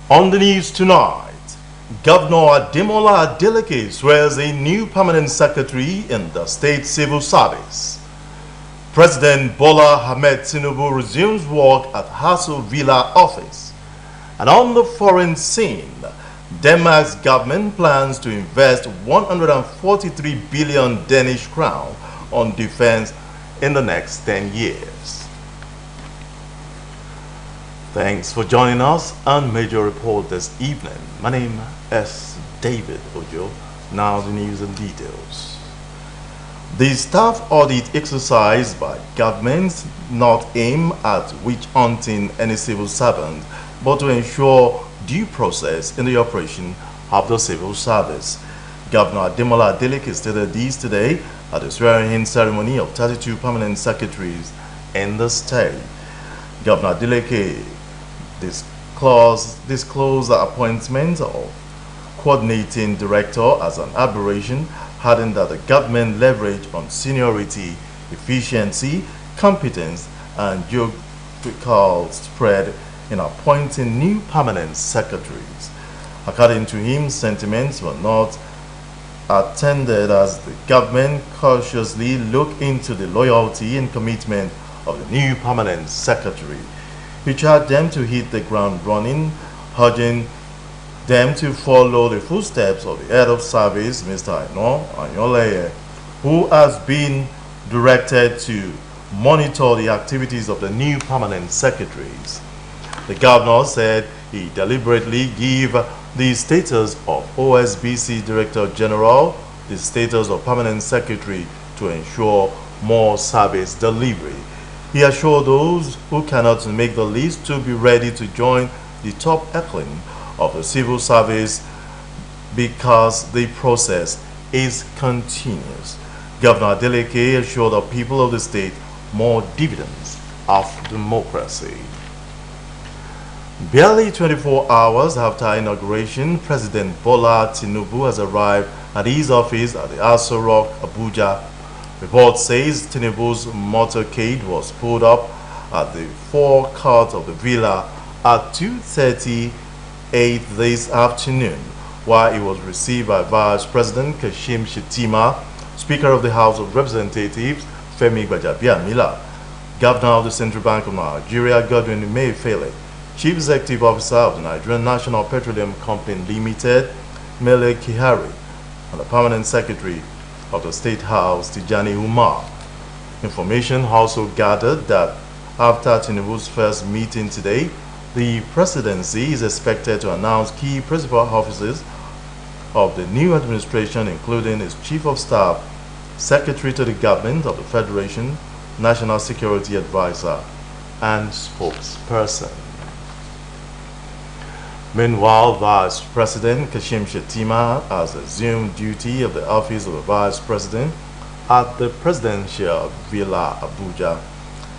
On the news tonight, Governor Ademola Adeleke swears a new permanent secretary in the state civil service. President Bola Ahmed Tinubu resumes work at Hassel Villa office. And on the foreign scene, Denmark's government plans to invest 143 billion Danish crown on defense in the next 10 years. Thanks for joining us on Major Report this evening. My name is David Ojo. Now the news and details. The staff audit exercise by governments not aim at witch hunting any civil servant, but to ensure due process in the operation of the civil service. Governor Ademola Adeleke stated this today at the swearing-in ceremony of 32 permanent secretaries in the state. Governor Adeleke disclosed the appointment of coordinating director as an aberration, adding that the government leverage on seniority, efficiency, competence, and geographical spread in appointing new permanent secretaries. According to him, sentiments were not attended as the government cautiously looked into the loyalty and commitment of the new permanent secretary. He charged them to hit the ground running, urging them to follow the footsteps of the head of service, Mr. Aino Anyoleye, who has been directed to monitor the activities of the new permanent secretaries. The governor said he deliberately gave the status of Osbc Director General the status of permanent secretary to ensure more service delivery. He assured those who cannot make the list to be ready to join the top echelon of the civil service because the process is continuous. Governor Adeleke assured the people of the state more dividends of democracy. Barely 24 hours after inauguration, President Bola Tinubu has arrived at his office at the Aso Rock, Abuja. Report says Tinubu's motorcade was pulled up at the forecourt of the villa at 2:38 this afternoon, while he was received by Vice President Kashim Shettima, Speaker of the House of Representatives Femi Gbajabiamila, Governor of the Central Bank of Nigeria Godwin Emefiele, Chief Executive Officer of the Nigerian National Petroleum Company Limited Mele Kyari, and the Permanent Secretary of the State House Tijani Umar. Information also gathered that after Tinubu's first meeting today, the presidency is expected to announce key principal offices of the new administration, including its Chief of Staff, Secretary to the Government of the Federation, National Security Advisor, and spokesperson. Meanwhile, Vice President Kashim Shettima has assumed duty of the office of the Vice President at the Presidential Villa, Abuja.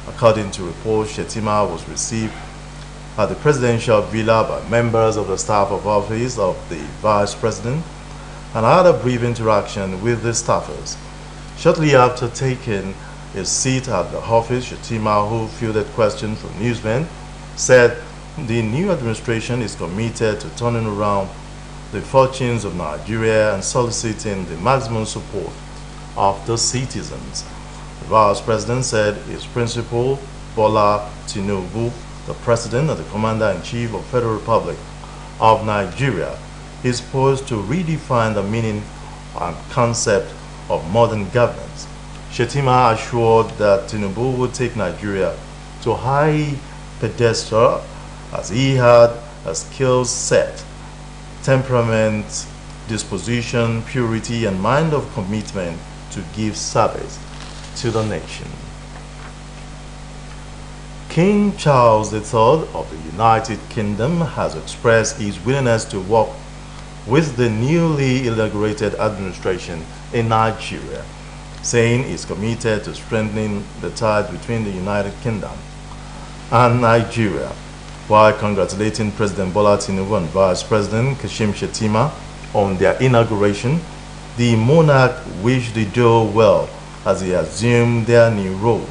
According to reports, Shettima was received at the Presidential Villa by members of the staff of office of the Vice President and had a brief interaction with the staffers. Shortly after taking his seat at the office, Shettima, who fielded questions from newsmen, said the new administration is committed to turning around the fortunes of Nigeria and soliciting the maximum support of the citizens. The Vice President said his principal, Bola Tinubu, the President and the Commander-in-Chief of the Federal Republic of Nigeria, is poised to redefine the meaning and concept of modern governance. Shettima assured that Tinubu will take Nigeria to to high pedestal as he had a skill set, temperament, disposition, purity, and mind of commitment to give service to the nation. King Charles III of the United Kingdom has expressed his willingness to work with the newly inaugurated administration in Nigeria, saying he's committed to strengthening the ties between the United Kingdom and Nigeria. While congratulating President Bola Tinubu and Vice President Kashim Shettima on their inauguration, the monarch wished the duo well as he assumed their new roles.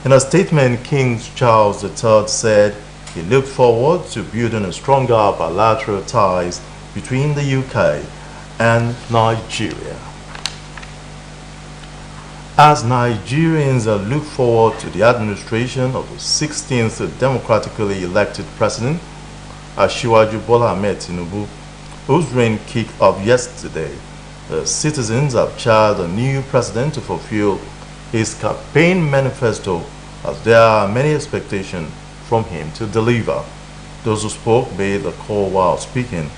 In a statement, King Charles III said he looked forward to building a stronger bilateral ties between the UK and Nigeria. As Nigerians look forward to the administration of the 16th democratically elected president, Asiwaju Bola Ahmed Tinubu, whose reign kicked off yesterday, the citizens have charged the new president to fulfill his campaign manifesto, as there are many expectations from him to deliver. Those who spoke made the call while speaking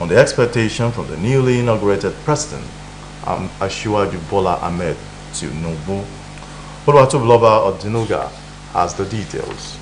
on the expectation from the newly inaugurated president, Asiwaju Bola Ahmed Tinubu. Oluwatobiloba Odinuga has the details.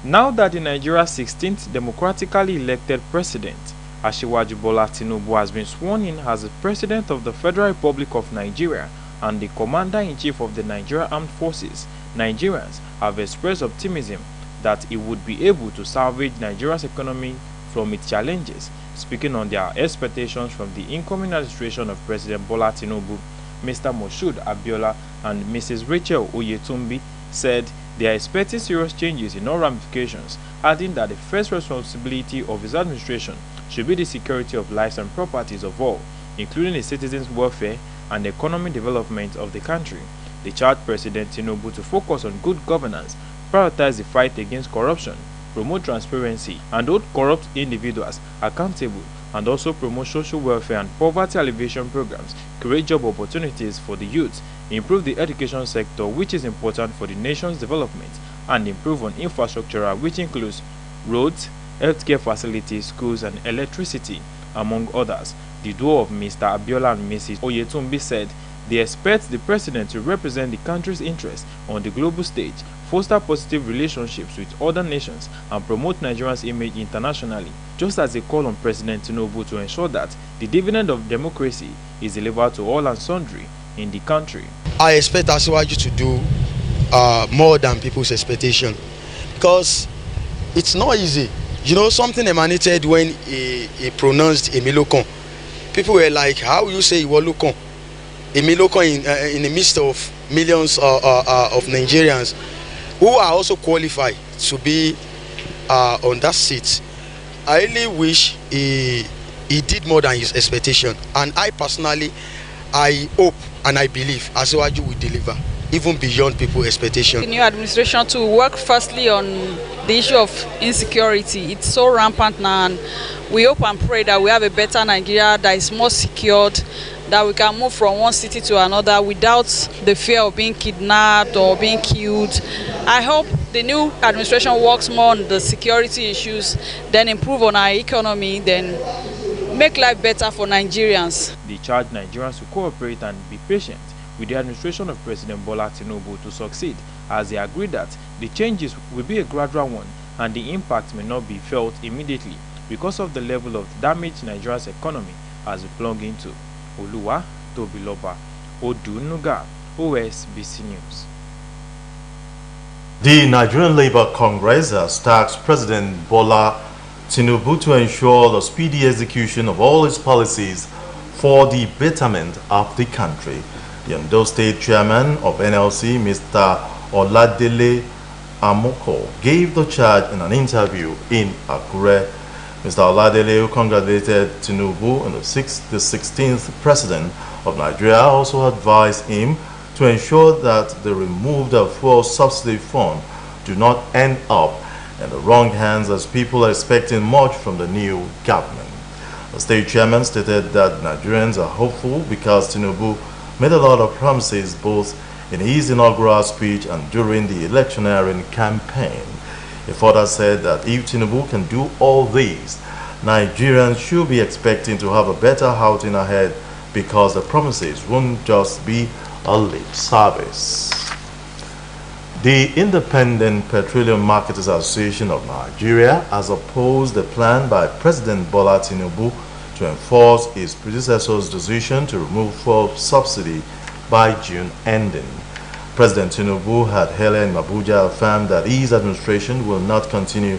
Now that the Nigeria's 16th democratically elected president, Asiwaju Bola Tinubu, has been sworn in as the President of the Federal Republic of Nigeria and the Commander-in-Chief of the Nigerian Armed Forces, Nigerians have expressed optimism that he would be able to salvage Nigeria's economy from its challenges. Speaking on their expectations from the incoming administration of President Bola Tinubu, Mr. Moshood Abiola and Mrs. Rachel Oyetunbi said they are expecting serious changes in all ramifications, adding that the first responsibility of his administration should be the security of lives and properties of all, including the citizens' welfare and the economic development of the country. They charged President Tinubu to focus on good governance, prioritize the fight against corruption, promote transparency, and hold corrupt individuals accountable, and also promote social welfare and poverty alleviation programs, create job opportunities for the youth, improve the education sector, which is important for the nation's development, and improve on infrastructure, which includes roads, healthcare facilities, schools, and electricity, among others. The duo of Mr. Abiola and Mrs. Oyetunbi said they expect the president to represent the country's interests on the global stage, foster positive relationships with other nations, and promote Nigeria's image internationally, just as they call on President Tinubu to ensure that the dividend of democracy is delivered to all and sundry in the country. I expect Asiwaju to do more than people's expectation, because it's not easy. You know, something emanated when he pronounced Emilokon. People were like, how will you say Iwolokon? Emilokon in the midst of millions of Nigerians who are also qualified to be on that seat. I really wish he did more than his expectation, and I personally, I hope and I believe Asiwaju will deliver even beyond people's expectation. The new administration to work firstly on the issue of insecurity. It's so rampant now, and we hope and pray that we have a better Nigeria that is more secured, that we can move from one city to another without the fear of being kidnapped or being killed. I hope the new administration works more on the security issues, then improve on our economy, then make life better for Nigerians. They charge Nigerians to cooperate and be patient with the administration of President Bola Tinubu to succeed, as they agree that the changes will be a gradual one and the impact may not be felt immediately because of the level of damage Nigeria's economy has plunged into. Oluwatobiloba Odinuga, Osbc News. The Nigerian Labour Congress has tasked President Bola Tinubu to ensure the speedy execution of all its policies for the betterment of the country. The Ondo State Chairman of NLC, Mr. Oladele Amoko, gave the charge in an interview in Akure. Mr. Oladele, who congratulated Tinubu and the 16th President of Nigeria, also advised him to ensure that the removed fuel subsidy fund do not end up in the wrong hands, as people are expecting much from the new government. The state chairman stated that Nigerians are hopeful because Tinubu made a lot of promises both in his inaugural speech and during the electioneering campaign. He further said that if Tinubu can do all these, Nigerians should be expecting to have a better outing ahead because the promises won't just be a lip service. The Independent Petroleum Marketers Association of Nigeria has opposed the plan by President Bola Tinubu to enforce his predecessor's decision to remove fuel subsidy by June ending. President Tinubu had earlier in Abuja affirmed that his administration will not continue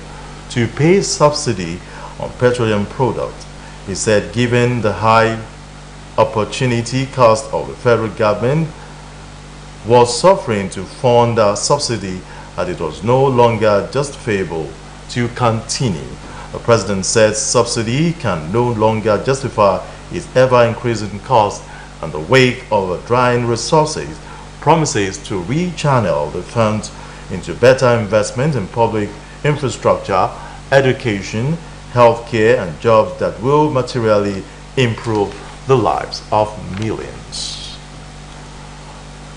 to pay subsidy on petroleum products. He said given the high opportunity cost of the federal government was suffering to fund a subsidy, that it was no longer justifiable to continue. The president said subsidy can no longer justify its ever-increasing cost in the wake of drying resources, promises to rechannel the funds into better investment in public infrastructure, education, healthcare, and jobs that will materially improve the lives of millions.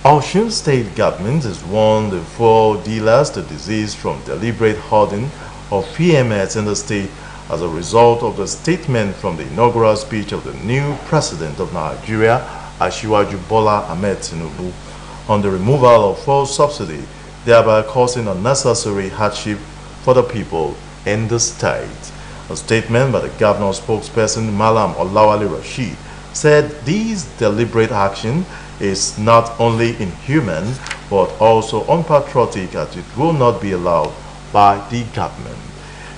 Osun State government has warned the fuel dealers to desist from deliberate hoarding of PMS in the state as a result of the statement from the inaugural speech of the new president of Nigeria, Asiwaju Bola Ahmed Tinubu, on the removal of fuel subsidy, thereby causing unnecessary hardship for the people in the state. A statement by the governor's spokesperson, Malam Olawale Rashid, said this deliberate action is not only inhuman but also unpatriotic, as it will not be allowed by the government.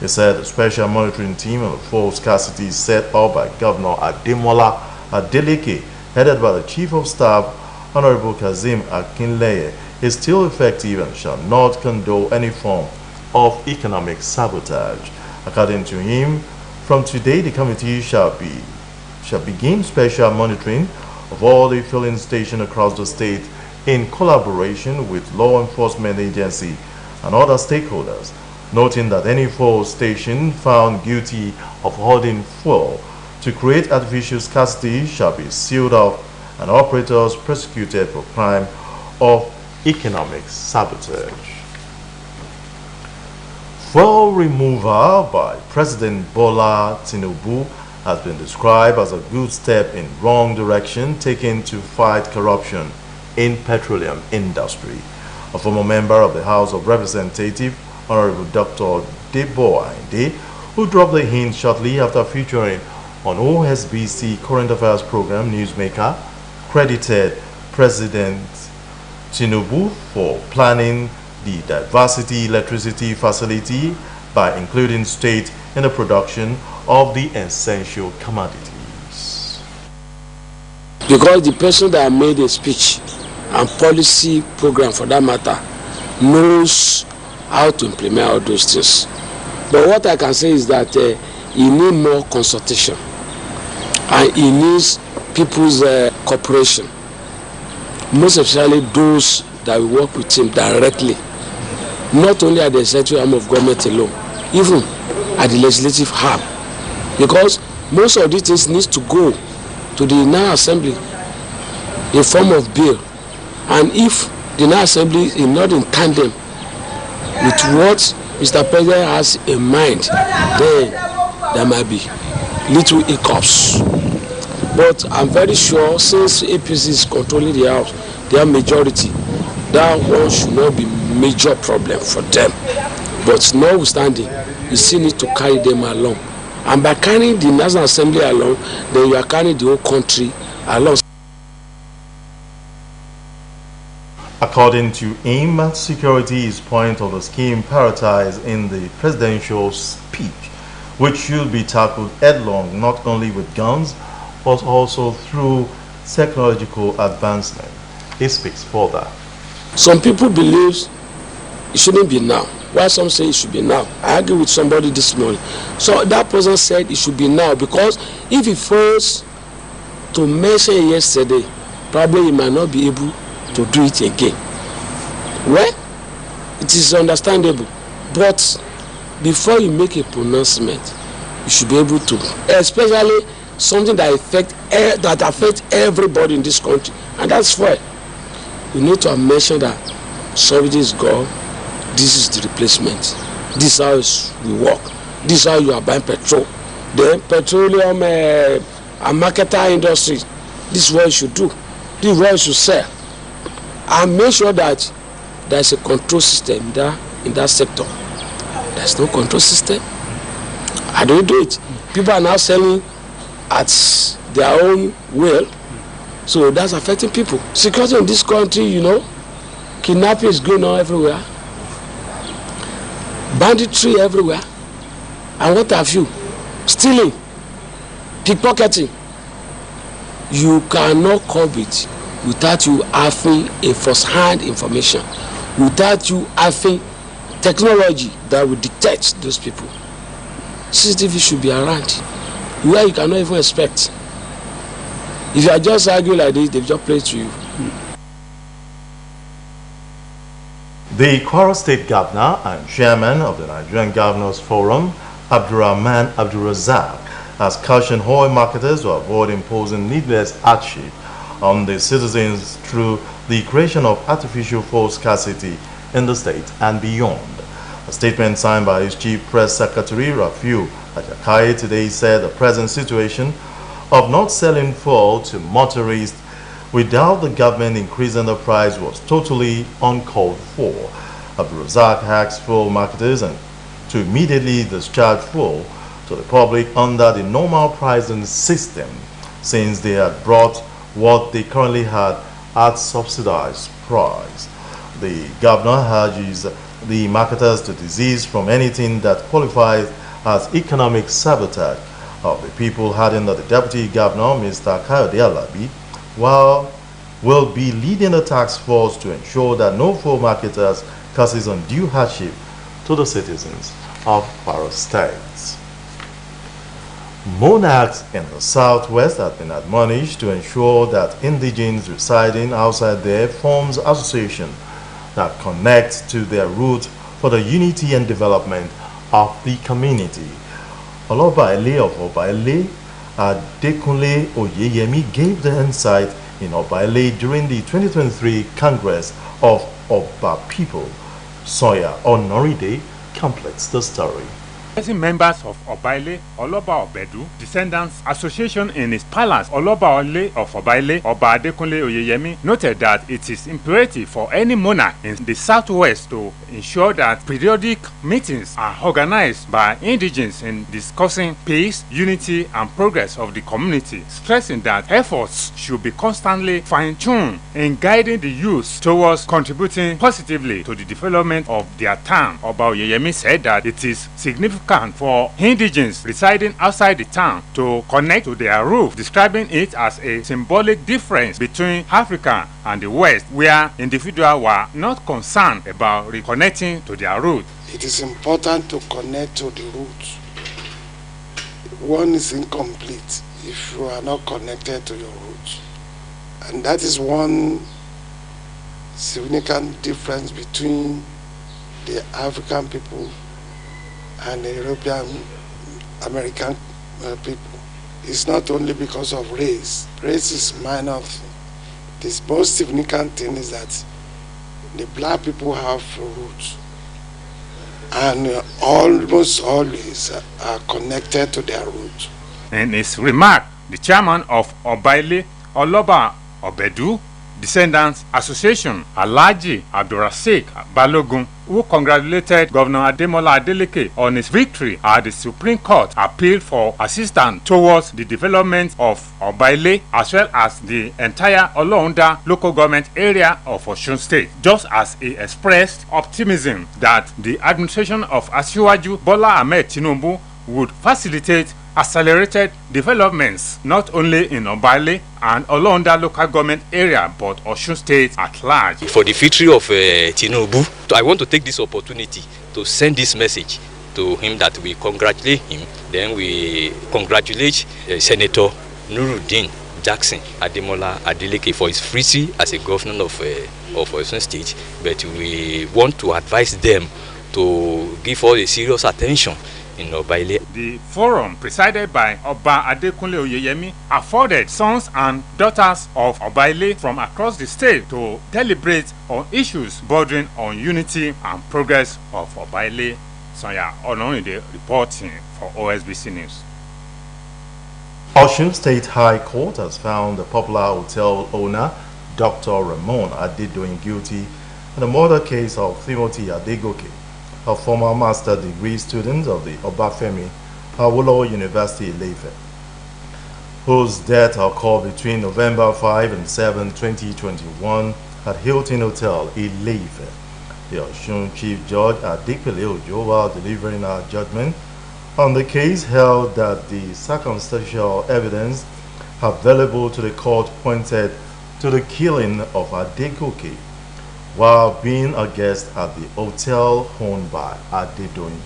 He said a special monitoring team on the fuel scarcity set up by Governor Ademola Adeleke, headed by the Chief of Staff, Honorable Kazim Akinleye, is still effective and shall not condone any form of economic sabotage. According to him, from today the committee shall begin special monitoring of all the filling stations across the state in collaboration with law enforcement agency and other stakeholders, noting that any fuel station found guilty of hoarding fuel to create artificial scarcity shall be sealed off and operators prosecuted for crime of economic sabotage. Fuel removal by President Bola Tinubu has been described as a good step in wrong direction taken to fight corruption in petroleum industry. A former member of the House of Representatives, Honorable Dr. Debo Ainde, who dropped the hint shortly after featuring on Osbc Current Affairs program Newsmaker, credited President Tinubu for planning the diversity electricity facility by including state in the production of the essential commodities. Because the person that made a speech and policy program for that matter knows how to implement all those things. But what I can say is that he needs more consultation and he needs people's cooperation, most especially those that will work with him directly, not only at the executive arm of government alone, even at the legislative arm, because most of these things need to go to the National Assembly in form of bill, and if the National Assembly is not in tandem with what Mr. President has in mind, then there might be little hiccups. But I'm very sure since APC is controlling the House, their majority, that one should not be major problem for them. But notwithstanding, you still need to carry them along. And by carrying the National Assembly along, then you are carrying the whole country along. According to him, security is point of the scheme prioritized in the presidential speech, which should be tackled headlong not only with guns, but also through technological advancement. He speaks further. Some people believe it shouldn't be now, while some say it should be now. I argue with somebody this morning. So that person said it should be now, because if he fails to mention it yesterday, probably he might not be able to do it again. Well, it is understandable, but before you make a pronouncement, you should be able to, especially something that affects everybody in this country, and that's why we need to mention that subsidy is gone. This is the replacement. This is how it will work. This is how you are buying petrol. Then petroleum and marketer industry, this is what you should do. This is what you should sell. And make sure that there is a control system in that sector. There's no control system. I don't do it. People are now selling at their own will. So that's affecting people. Security in this country, you know, kidnapping is going on everywhere. Banditry everywhere. And what have you? Stealing, pickpocketing. You cannot curb it without you having a first-hand information, without you having technology that will detect those people. CCTV should be around where you cannot even expect. If you are just arguing like this, they've just played to you. The Kwara State Governor and Chairman of the Nigerian Governors Forum, Abdurrahman Abdulrazak, has cautioned oil marketers to avoid imposing needless hardship on the citizens through the creation of artificial fuel scarcity in the state and beyond. A statement signed by his Chief Press Secretary, Rafiu Ajakai, today said the present situation of not selling fuel to motorists without the government increasing the price was totally uncalled for. Abdulrazak asked fuel marketers to immediately discharge fuel to the public under the normal pricing system, since they had brought what they currently had at subsidized price. The governor urges the marketers to desist from anything that qualifies as economic sabotage of the people, adding that the Deputy Governor, Mr. Kayode Alabi, will be leading the task force to ensure that no fuel marketers causes undue hardship to the citizens of Kwara State. Monarchs in the southwest have been admonished to ensure that indigents residing outside there forms association that connects to their roots for the unity and development of the community. Olobaile of Obaile, Adekunle Oyeyemi, gave the insight in Obaile during the 2023 Congress of Oba People. Soya Onoride completes the story. Members of Obaile, Oloba Obedu, Descendants Association in his palace, Olobaile of Obaile, Oba Adekunle Oyeyemi, noted that it is imperative for any monarch in the southwest to ensure that periodic meetings are organized by indigents in discussing peace, unity, and progress of the community, stressing that efforts should be constantly fine-tuned in guiding the youth towards contributing positively to the development of their town. Oba Oyeyemi said that it is significant for indigents residing outside the town to connect to their roots, describing it as a symbolic difference between Africa and the West, where individuals were not concerned about reconnecting to their roots. It is important to connect to the roots. One is incomplete if you are not connected to your roots. And that is one significant difference between the African people and the European American people. It's not only because of race. Race is minor thing. The most significant thing is that the black people have roots and almost always are connected to their roots. In his remark, the chairman of Obaile, Oloba Obedu, Descendants Association, Alhaji Abdulrasaq Balogun, who congratulated Governor Ademola Adeleke on his victory at the Supreme Court, appealed for assistance towards the development of Obaile as well as the entire Olounda local government area of Osun State, just as he expressed optimism that the administration of Asiwaju Bola Ahmed Tinubu would facilitate accelerated developments not only in Obaile and Olounda local government area but Osun State at large. For the victory of Tinubu, I want to take this opportunity to send this message to him that we congratulate him. Then we congratulate Senator Nuruddin Jackson Ademola Adeleke for his victory as a governor of Osun State. But we want to advise them to give all the serious attention in Obaile. The forum, presided by Oba Adekunle Oyeyemi, afforded sons and daughters of Obaile from across the state to deliberate on issues bordering on unity and progress of Obaile. Sonia Onorinde reporting for Osbc News. Osun State High Court has found the popular hotel owner, Dr. Ramon Adedoyin, guilty in the murder case of Timothy Adegoke, a former master degree student of the Obafemi Awolowo University, Ile-Ife, whose death occurred between November 5 and 7, 2021 at Hilton Hotel, Ile-Ife. The Osun Chief Judge Adipele Ojo, while delivering her judgment on the case, held that the circumstantial evidence available to the court pointed to the killing of Adegoke while being a guest at the hotel owned by Adedoyin.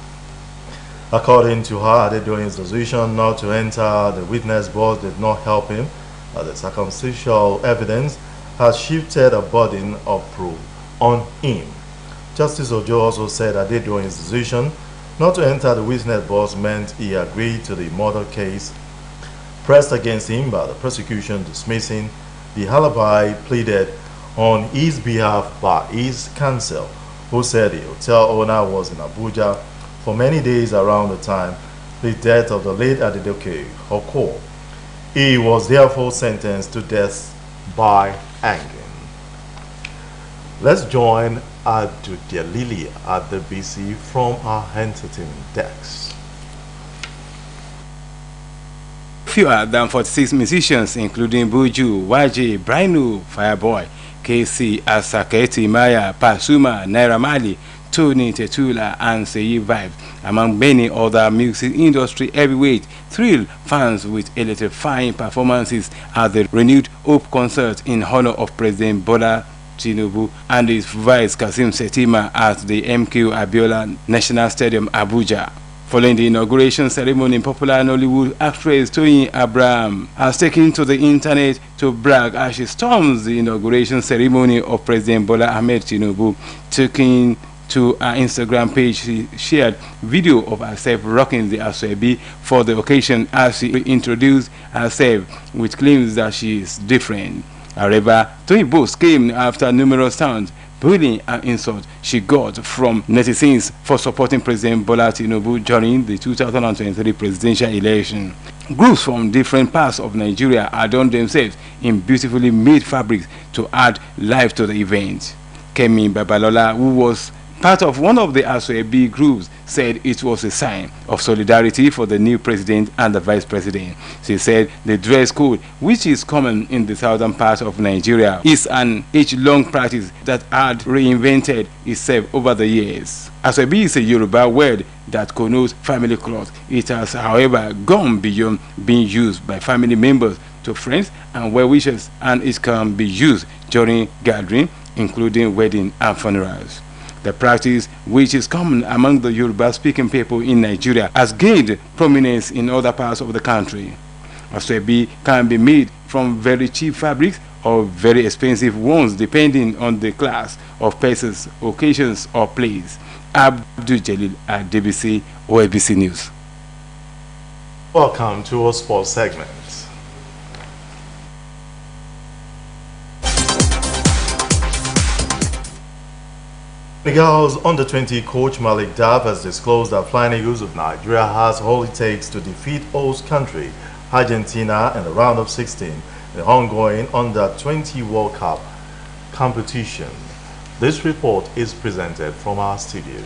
According to her, Adedoyin's decision not to enter the witness box did not help him, as the circumstantial evidence has shifted a burden of proof on him. Justice Ojo also said Adedoyin's decision not to enter the witness box meant he agreed to the murder case pressed against him by the prosecution, dismissing the alibi pleaded on his behalf by his counsel, who said the hotel owner was in Abuja for many days around the time the death of the late Adedoke occurred. He was therefore sentenced to death by hanging. Let's join Adudelili at the BC from our entertainment desk. Fewer than 46 musicians, including Buju, Waje, Brino, Fireboy, KC, Asaketi, Maya, Pasuma, Naira Marley, Tony Tetula, and Seyi Vibes, among many other music industry heavyweights, thrill fans with electrifying performances at the renewed Hope concert in honor of President Bola Tinubu and his vice Kasim Shettima at the MQ Abiola National Stadium, Abuja. Following the inauguration ceremony, popular Nollywood actress Toyin Abraham has taken to the internet to brag as she storms the inauguration ceremony of President Bola Ahmed Tinubu. Taking to her Instagram page, she shared video of herself rocking the Asoebi for the occasion as she introduced herself with claims that she is different. However, Toyin boast came after numerous times bullying and insult she got from netizens for supporting President Bola Tinubu during the 2023 presidential election. Groups from different parts of Nigeria adorned themselves in beautifully made fabrics to add life to the event. Kemi Babalola, who was part of one of the Asoebi groups, said it was a sign of solidarity for the new president and the vice president. She said the dress code, which is common in the southern part of Nigeria, is an age-long practice that had reinvented itself over the years. Asoebi is a Yoruba word that connotes family cloth. It has, however, gone beyond being used by family members to friends and well-wishers, and it can be used during gatherings, including weddings and funerals. The practice, which is common among the Yoruba-speaking people in Nigeria, has gained prominence in other parts of the country. Asoebi can be made from very cheap fabrics or very expensive ones, depending on the class of persons, occasions, or place. Abdul Jalil at DBC Osbc News. Welcome to our sports segment. Senegal's under-20 coach Malik Daf has disclosed that Flying Eagles of Nigeria has all it takes to defeat host country Argentina in the round of 16 in the ongoing under-20 World Cup competition. This report is presented from our studio.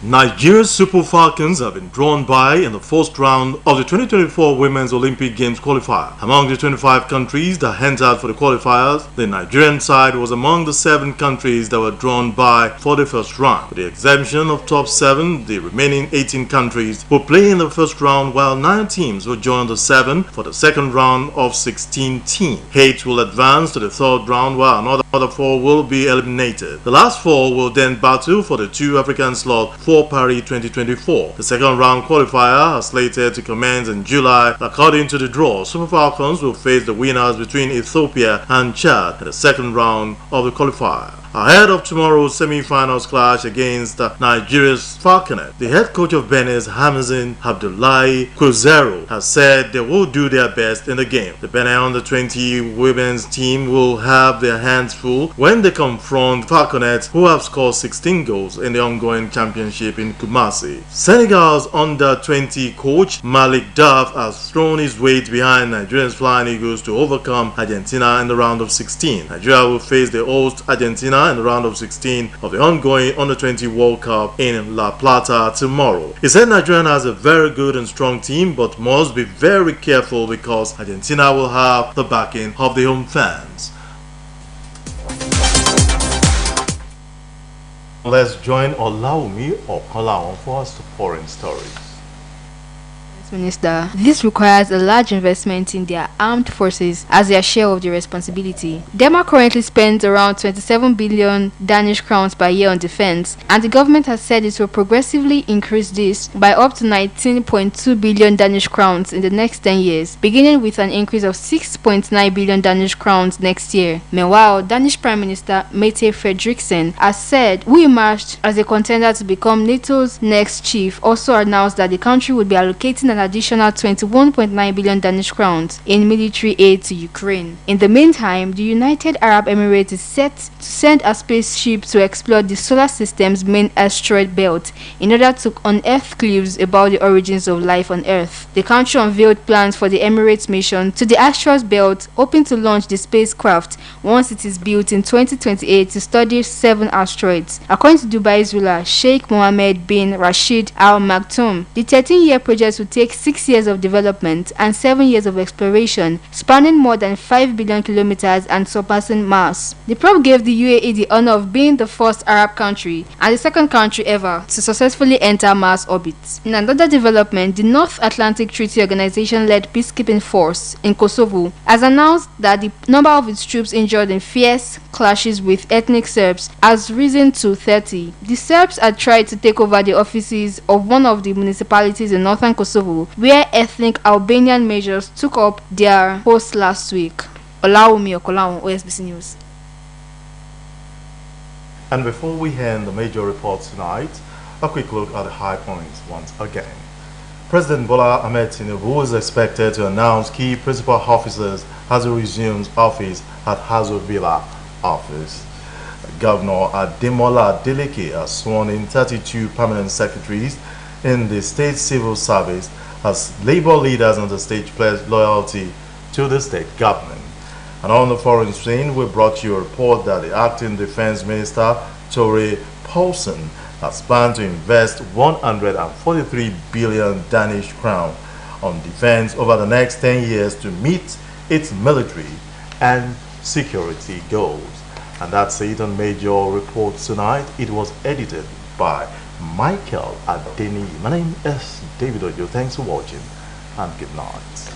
Nigeria's Super Falcons have been drawn by in the first round of the 2024 Women's Olympic Games qualifier. Among the 25 countries that entered for the qualifiers, the Nigerian side was among the 7 countries that were drawn by for the first round. With the exemption of top 7, the remaining 18 countries will play in the first round, while 9 teams will join the 7 for the second round of 16 teams. 8 will advance to the third round, while another 4 will be eliminated. The last 4 will then battle for the 2 African slots for Paris 2024. The second round qualifier are slated to commence in July. According to the draw, Super Falcons will face the winners between Ethiopia and Chad in the second round of the qualifier. ahead of tomorrow's semi-finals clash against Nigeria's Falconet. The head coach of Benin's Hamazin Abdullahi Cruzero has said they will do their best in the game. The Benin under-20 women's team will have their hands full when they confront Falconet, who have scored 16 goals in the ongoing championship in Kumasi. Senegal's under-20 coach Malik Duff has thrown his weight behind Nigeria's Flying Eagles to overcome Argentina in the round of 16. Nigeria will face the host Argentina in the round of 16 of the ongoing Under-20 World Cup in La Plata tomorrow. He said Nigeria has a very good and strong team but must be very careful because Argentina will have the backing of the home fans. Let's join Olaumi Okolawon for us to foreign stories. Minister, this requires a large investment in their armed forces as their share of the responsibility. Denmark currently spends around 27 billion Danish crowns per year on defense, and the government has said it will progressively increase this by up to 19.2 billion Danish crowns in the next 10 years, beginning with an increase of 6.9 billion Danish crowns next year. Meanwhile, Danish Prime Minister Mette Frederiksen has said we emerged as a contender to become NATO's next chief, also announced that the country would be allocating an additional 21.9 billion Danish crowns in military aid to Ukraine. In the meantime, the United Arab Emirates is set to send a spaceship to explore the solar system's main asteroid belt in order to unearth clues about the origins of life on Earth. The country unveiled plans for the Emirates mission to the asteroid belt, hoping to launch the spacecraft once it is built in 2028 to study 7 asteroids. According to Dubai's ruler Sheikh Mohammed bin Rashid Al Maktoum, the 13-year project will take 6 years of development and 7 years of exploration, spanning more than 5 billion kilometers and surpassing Mars. The probe gave the UAE the honor of being the first Arab country and the second country ever to successfully enter Mars orbit. In another development, the North Atlantic Treaty Organization-led peacekeeping force in Kosovo has announced that the number of its troops injured in fierce clashes with ethnic Serbs has risen to 30. The Serbs had tried to take over the offices of one of the municipalities in northern Kosovo, where ethnic Albanian measures took up their post last week. Olaumi Okolawon, Osbc News. And before we end the major reports tonight, a quick look at the high points once again. President Bola Ahmed Tinubu is expected to announce key principal officers as he resumes office at Hazo Villa office. Governor Ademola Adeleke has sworn in 32 permanent secretaries in the state civil service as labor leaders on the state pledge loyalty to the state government. And on the foreign scene, we brought you a report that the acting defense minister, Tore Poulsen, has planned to invest 143 billion Danish crown on defense over the next 10 years to meet its military and security goals. And that's it on Major Reports tonight. It was edited by Michael Adeni. My name is David Ojo. Thanks for watching and good night.